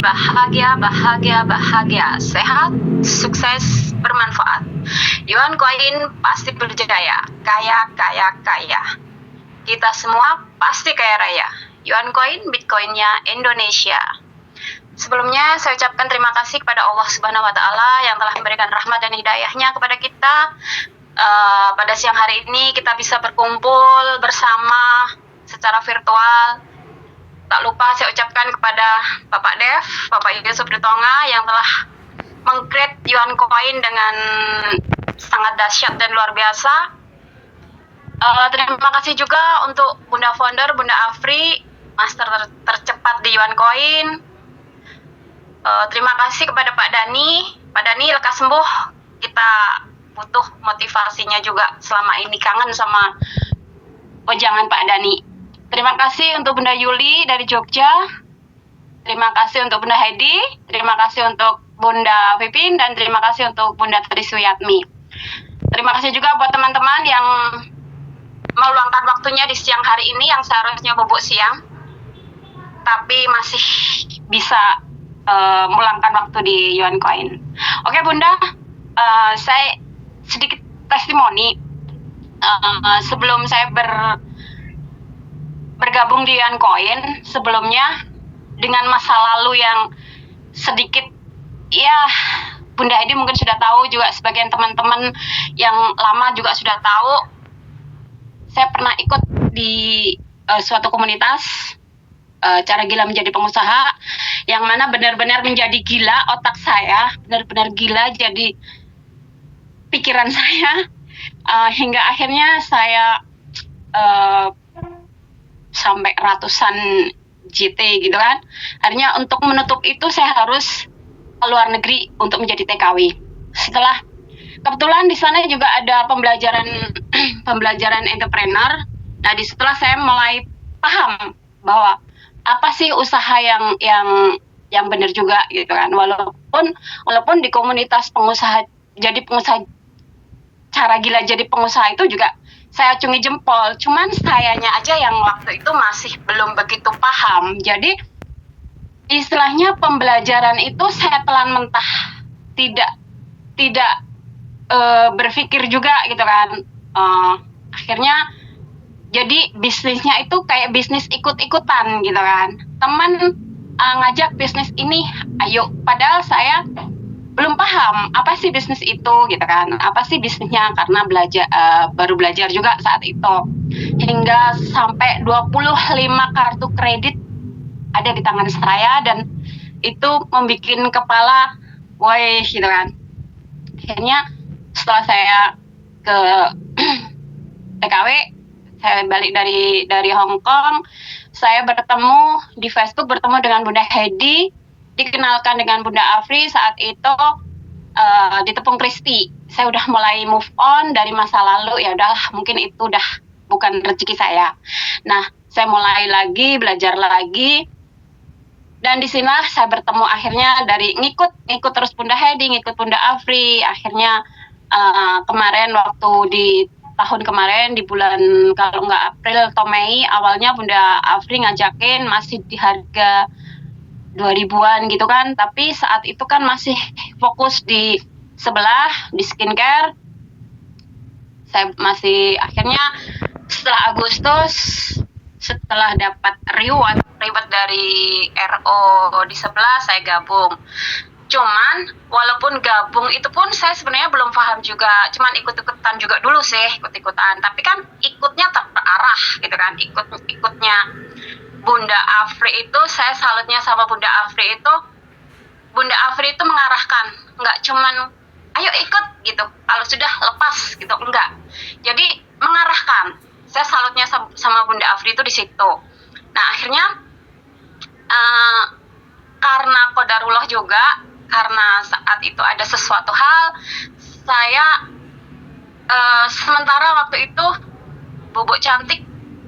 bahagia, bahagia, bahagia, sehat, sukses, bermanfaat. Yuan Koin pasti berjaya, kaya, kaya, kaya. Kita semua pasti kaya raya. Yuan Koin, Bitcoinnya Indonesia. Sebelumnya saya ucapkan terima kasih kepada Allah Subhanahu wa Ta'ala yang telah memberikan rahmat dan hidayahnya kepada kita. Pada siang hari ini kita bisa berkumpul bersama secara virtual. Tak lupa saya ucapkan kepada Bapak Dev, Bapak Yusuf Dutonga yang telah meng-create Yuan Coin dengan sangat dahsyat dan luar biasa. Terima kasih juga untuk Bunda Founder, Bunda Afri, master tercepat di Yuan Coin. Terima kasih kepada Pak Dani. Pak Dani, lekas sembuh. Kita butuh motivasinya juga selama ini, kangen sama wejangan Pak Dani. Terima kasih untuk Bunda Yuli dari Jogja. Terima kasih untuk Bunda Heidi. Terima kasih untuk Bunda Pipin. Dan terima kasih untuk Bunda Trisuyatmi. Terima kasih juga buat teman-teman yang meluangkan waktunya di siang hari ini yang seharusnya bubuk siang. Tapi masih bisa meluangkan waktu di Yuan Coin. Oke Bunda, saya sedikit testimoni. Sebelum saya bergabung di Yuan Coin, sebelumnya dengan masa lalu yang sedikit, ya Bunda Edi mungkin sudah tahu, juga sebagian teman-teman yang lama juga sudah tahu, saya pernah ikut di suatu komunitas cara gila menjadi pengusaha, yang mana benar-benar menjadi gila otak saya, benar-benar gila jadi pikiran saya, hingga akhirnya saya sampai ratusan JT gitu kan. Akhirnya untuk menutup itu saya harus ke luar negeri untuk menjadi TKW. Setelah kebetulan di sana juga ada pembelajaran entrepreneur. Nah, setelah saya mulai paham bahwa apa sih usaha yang benar juga gitu kan. Walaupun di komunitas pengusaha, jadi pengusaha, cara gila jadi pengusaha itu juga saya acungi jempol, cuman sayanya aja yang waktu itu masih belum begitu paham. Jadi istilahnya pembelajaran itu saya telan mentah, tidak berpikir juga gitu kan. Akhirnya jadi bisnisnya itu kayak bisnis ikut-ikutan gitu kan. Teman ngajak bisnis ini, ayo, padahal saya belum paham apa sih bisnis itu gitu kan, apa sih bisnisnya, karena baru belajar juga saat itu, hingga sampai 25 kartu kredit ada di tangan saya, dan itu membuat kepala woi gitu kan. Akhirnya setelah saya ke TKW, saya balik dari Hong Kong, saya bertemu di Facebook, bertemu dengan Bunda Heidi, dikenalkan dengan Bunda Afri. Saat itu di Tepung Crispy saya udah mulai move on dari masa lalu, ya udahlah, mungkin itu udah bukan rezeki saya. Nah, saya mulai lagi belajar lagi, dan di sinilah saya bertemu akhirnya dari ngikut terus Bunda Heidi, ngikut Bunda Afri. Akhirnya kemarin waktu di tahun kemarin di bulan, kalau nggak April atau Mei, awalnya Bunda Afri ngajakin masih di harga 2000-an gitu kan, tapi saat itu kan masih fokus di sebelah, di skincare. Saya masih, akhirnya setelah Agustus, setelah dapat reward dari RO di sebelah, saya gabung. Cuman walaupun gabung itu pun saya sebenarnya belum paham juga, cuman ikut-ikutan juga dulu sih, ikut-ikutan, tapi kan ikutnya terarah gitu kan. Ikutnya Bunda Afri itu, saya salutnya sama Bunda Afri itu, Bunda Afri itu mengarahkan, nggak cuman ayo ikut gitu, kalau sudah lepas gitu, enggak. Jadi mengarahkan. Saya salutnya sama Bunda Afri itu di situ. Nah, akhirnya karena qadarullah juga, karena saat itu ada sesuatu hal, saya sementara waktu itu bubuk cantik,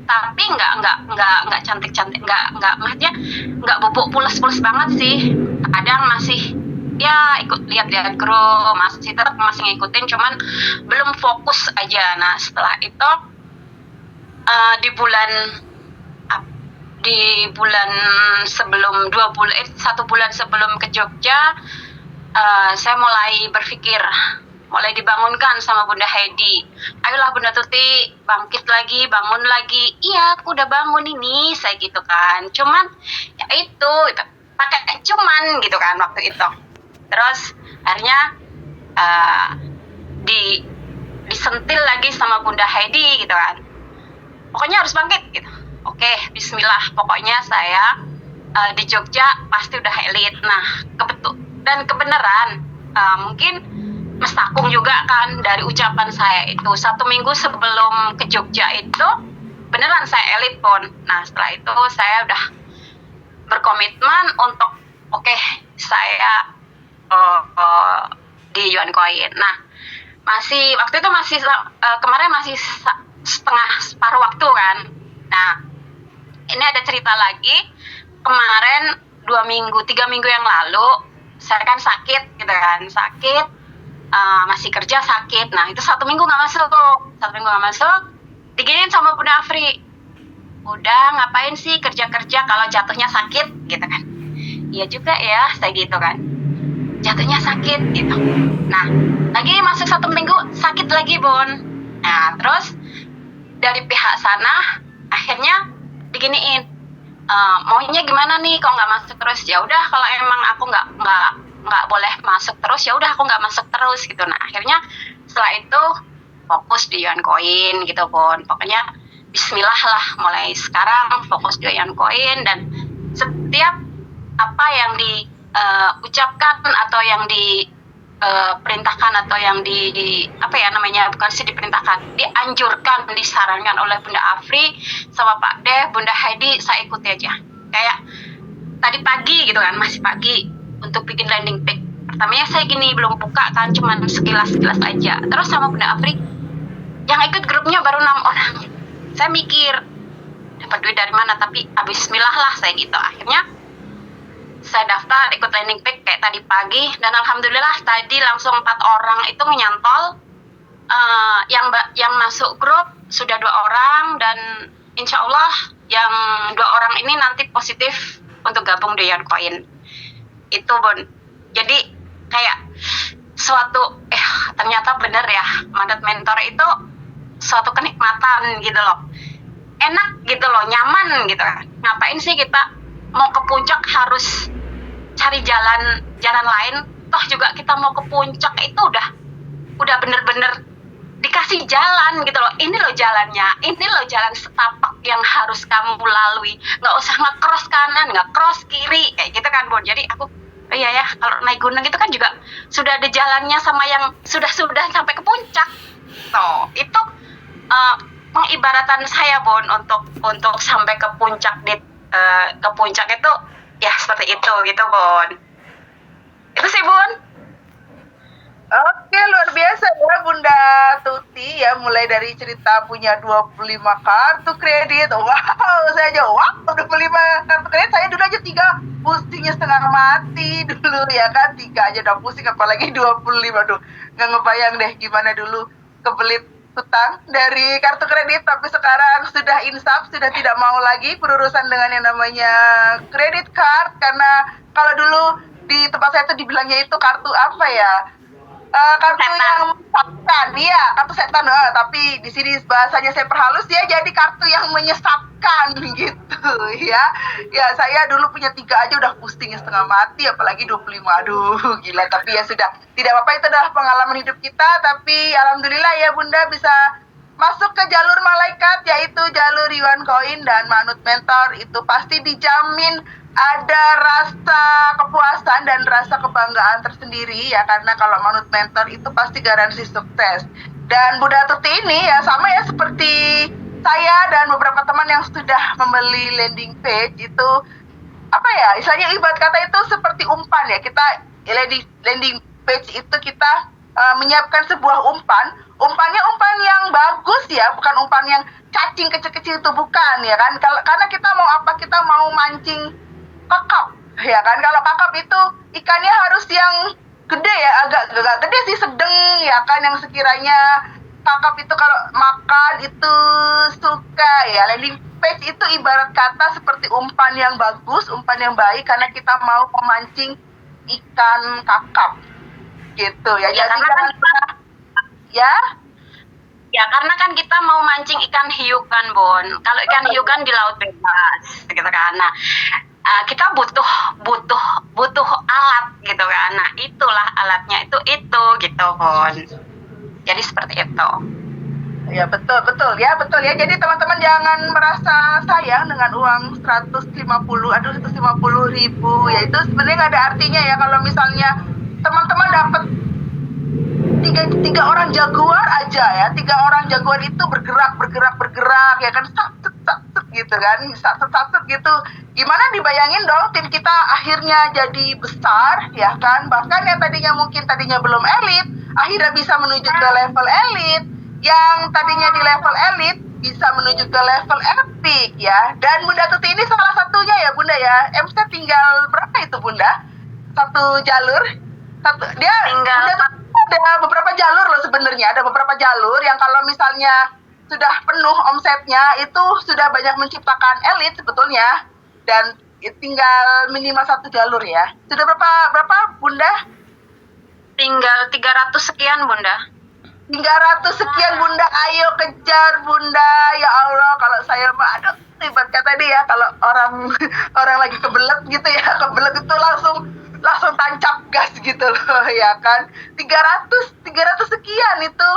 tapi nggak cantik-cantik, maksudnya nggak bubuk pules-pules banget sih. Kadang masih ya ikut lihat-lihat grup, masih ngikutin, cuman belum fokus aja. Nah, setelah itu di di bulan sebelum 1 bulan sebelum ke Jogja, saya mulai berpikir, mulai dibangunkan sama Bunda Heidi. Ayolah Bunda Tuti, bangkit lagi, bangun lagi. Iya, aku udah bangun ini, saya gitu kan. Cuman ya itu pakai cuman gitu kan waktu itu. Terus akhirnya disentil lagi sama Bunda Heidi gitu kan. Pokoknya harus bangkit gitu. Oke, bismillah. Pokoknya saya di Jogja pasti udah elit. Nah, dan kebenaran mungkin Mas Takung juga kan dari ucapan saya itu 1 minggu sebelum ke Jogja itu beneran saya elit pun. Nah, setelah itu saya udah berkomitmen untuk oke, saya di Yuan Coin. Nah, waktu itu masih kemarin masih separuh waktu kan. Nah, ini ada cerita lagi. Kemarin 3 minggu yang lalu saya kan sakit gitu kan, masih kerja sakit. Nah, itu 1 minggu nggak masuk, diginiin sama Bunda Afri, udah ngapain sih kerja kalau jatuhnya sakit gitu kan. Iya juga ya, saya gitu kan, jatuhnya sakit gitu. Nah, lagi masuk 1 minggu sakit lagi Bun. Nah, terus dari pihak sana akhirnya diginiin, maunya gimana nih kok nggak masuk terus. Ya udah, kalau emang aku nggak boleh masuk terus, ya udah aku nggak masuk terus gitu. Nah, akhirnya setelah itu fokus di Yuan Coin gitu Bun. Pokoknya bismillah lah, mulai sekarang fokus di Yuan Coin, dan setiap apa yang diucapkan atau yang diperintahkan atau yang dianjurkan, disarankan oleh Bunda Afri sama Pak Deh, Bunda Heidi, saya ikuti aja. Kayak tadi pagi gitu kan, masih pagi untuk bikin landing page. Pertamanya saya gini, belum buka kan, cuman sekilas aja. Terus sama Bunda Afri, yang ikut grupnya baru 6 orang. Saya mikir, dapat duit dari mana? Tapi bismillah lah, saya gitu. Akhirnya saya daftar ikut landing page kayak tadi pagi, dan alhamdulillah tadi langsung 4 orang itu menyantol. Yang masuk grup sudah 2 orang, dan insya Allah yang 2 orang ini nanti positif untuk gabung di Yuan Coin. Itu Bun. Jadi kayak suatu ternyata bener ya, mandat mentor itu suatu kenikmatan gitu loh. Enak gitu loh, nyaman gitu kan. Ngapain sih kita mau ke puncak harus cari jalan lain? Toh juga kita mau ke puncak itu udah bener-bener dikasih jalan gitu loh. Ini loh jalannya, ini loh jalan setapak yang harus kamu lalui. Nggak usah nge-cross kanan, nge-cross kiri kayak gitu kan Bun. Jadi aku iya ya, kalau naik gunung itu kan juga sudah ada jalannya sama yang sudah sampai ke puncak. Tuh, itu pengibaratan saya Bun untuk sampai ke puncak ke puncak itu ya seperti itu gitu Bun. Itu sih Bun. Oke, luar biasa ya Bunda Tuti ya, mulai dari cerita punya 25 kartu kredit. Wow, saya aja wow, 25 kartu kredit, saya dulu aja 3 pusingnya setengah mati dulu ya kan, 3 aja udah pusing apalagi 25. Aduh, nggak ngebayang deh gimana dulu kebelit hutang dari kartu kredit, tapi sekarang sudah insaf, sudah tidak mau lagi berurusan dengan yang namanya kredit card, karena kalau dulu di tempat saya tuh dibilangnya itu kartu apa ya? Kartu Setan. yang menyesatkan, iya, kartu setan. Tapi di sini bahasanya saya perhalus, dia jadi kartu yang menyesatkan gitu ya. Ya, saya dulu punya 3 aja udah pusing setengah mati, apalagi 25. Aduh, gila. Tapi ya sudah, tidak apa-apa, itu adalah pengalaman hidup kita. Tapi alhamdulillah ya Bunda bisa masuk ke jalur malaikat, yaitu jalur Yuan Coin dan Manut Mentor. Itu pasti dijamin ada rasa kepuasan dan rasa kebanggaan tersendiri ya, karena kalau Manut Mentor itu pasti garansi sukses. Dan Bunda Tuti ini ya sama ya seperti saya dan beberapa teman yang sudah membeli landing page itu, apa ya istilahnya, ibarat kata itu seperti umpan ya. Kita landing page itu kita menyiapkan sebuah umpannya umpan yang bagus ya, bukan umpan yang cacing kecil-kecil, itu bukan ya kan. Karena kita mau apa, kita mau mancing kakap ya kan. Kalau kakap itu ikannya harus yang gede ya, agak gede sih, sedang ya kan, yang sekiranya Kakap itu kalau makan itu suka ya. Landing page itu ibarat kata seperti umpan yang bagus, umpan yang baik karena kita mau memancing ikan kakap gitu ya. Ya, Jadi karena kan ya karena kan kita mau mancing ikan hiu kan, Bon. Kalau ikan hiu kan di laut bebas, gitu kan. Nah, kita butuh alat gitu kan. Nah, itulah alatnya itu gitu, Bon. Jadi seperti itu. ya betul ya. Jadi teman-teman jangan merasa sayang dengan uang 150.000 ya, itu sebenarnya nggak ada artinya ya kalau misalnya teman-teman dapat tiga orang jaguar aja ya. 3 orang jaguar itu bergerak ya kan, satset gitu kan, satset gitu. Gimana dibayangin dong tim kita akhirnya jadi besar ya kan, bahkan yang tadinya belum elit akhirnya bisa menuju ke level elit, yang tadinya di level elit bisa menuju ke level epic ya. Dan Bunda Tuti ini salah satunya ya Bunda ya. MC tinggal berapa itu Bunda? Satu jalur. Dia Tinggal Bunda Tuti ada beberapa jalur loh sebenarnya. Ada beberapa jalur yang kalau misalnya sudah penuh omsetnya itu sudah banyak menciptakan elit sebetulnya. Dan tinggal minimal 1 jalur ya. Sudah berapa Bunda? tinggal 300 sekian, Bunda. 300 sekian Bunda, ayo kejar Bunda. Ya Allah, kalau saya mah aduh, ibarat kata dia kalau orang lagi kebelet gitu ya, kebelet itu langsung tancap gas gitu loh ya kan. 300 sekian itu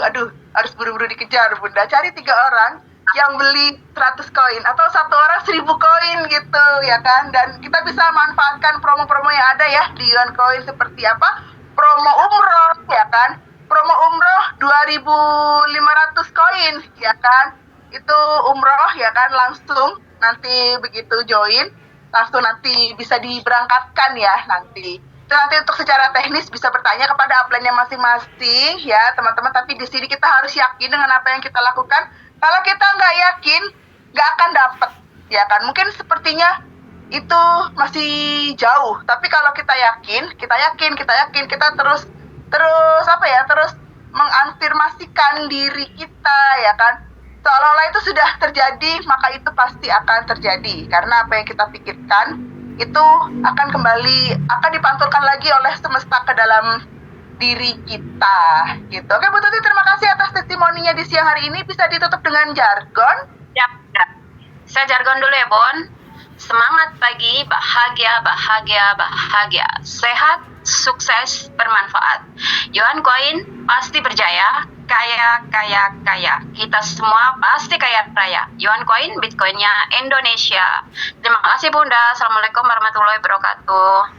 aduh, harus buru-buru dikejar Bunda. Cari 3 orang yang beli 100 koin atau 1 orang 1.000 koin gitu ya kan. Dan kita bisa manfaatkan promo-promo yang ada ya di Yuan Coin, seperti apa? Promo umroh ya kan. Promo umroh 2.500 koin ya kan. Itu umroh ya kan, langsung nanti begitu join langsung nanti bisa diberangkatkan ya nanti. Itu nanti untuk secara teknis bisa bertanya kepada upline-nya masing-masing ya teman-teman. Tapi di sini kita harus yakin dengan apa yang kita lakukan. Kalau kita nggak yakin, nggak akan dapat ya kan. Mungkin sepertinya itu masih jauh. Tapi kalau kita yakin, kita terus mengafirmasikan diri kita ya kan. Seolah-olah itu sudah terjadi, maka itu pasti akan terjadi. Karena apa yang kita pikirkan itu akan dipantulkan lagi oleh semesta ke dalam diri kita gitu. Oke Bu Tuti, terima kasih atas testimoninya di siang hari ini. Bisa ditutup dengan jargon? Ya. Saya jargon dulu ya, Bon. Semangat pagi, bahagia. Sehat, sukses, bermanfaat. Yuan Coin pasti berjaya. Kaya. Kita semua pasti kaya raya. Yuan Coin, Bitcoinnya Indonesia. Terima kasih Bunda. Assalamualaikum warahmatullahi wabarakatuh.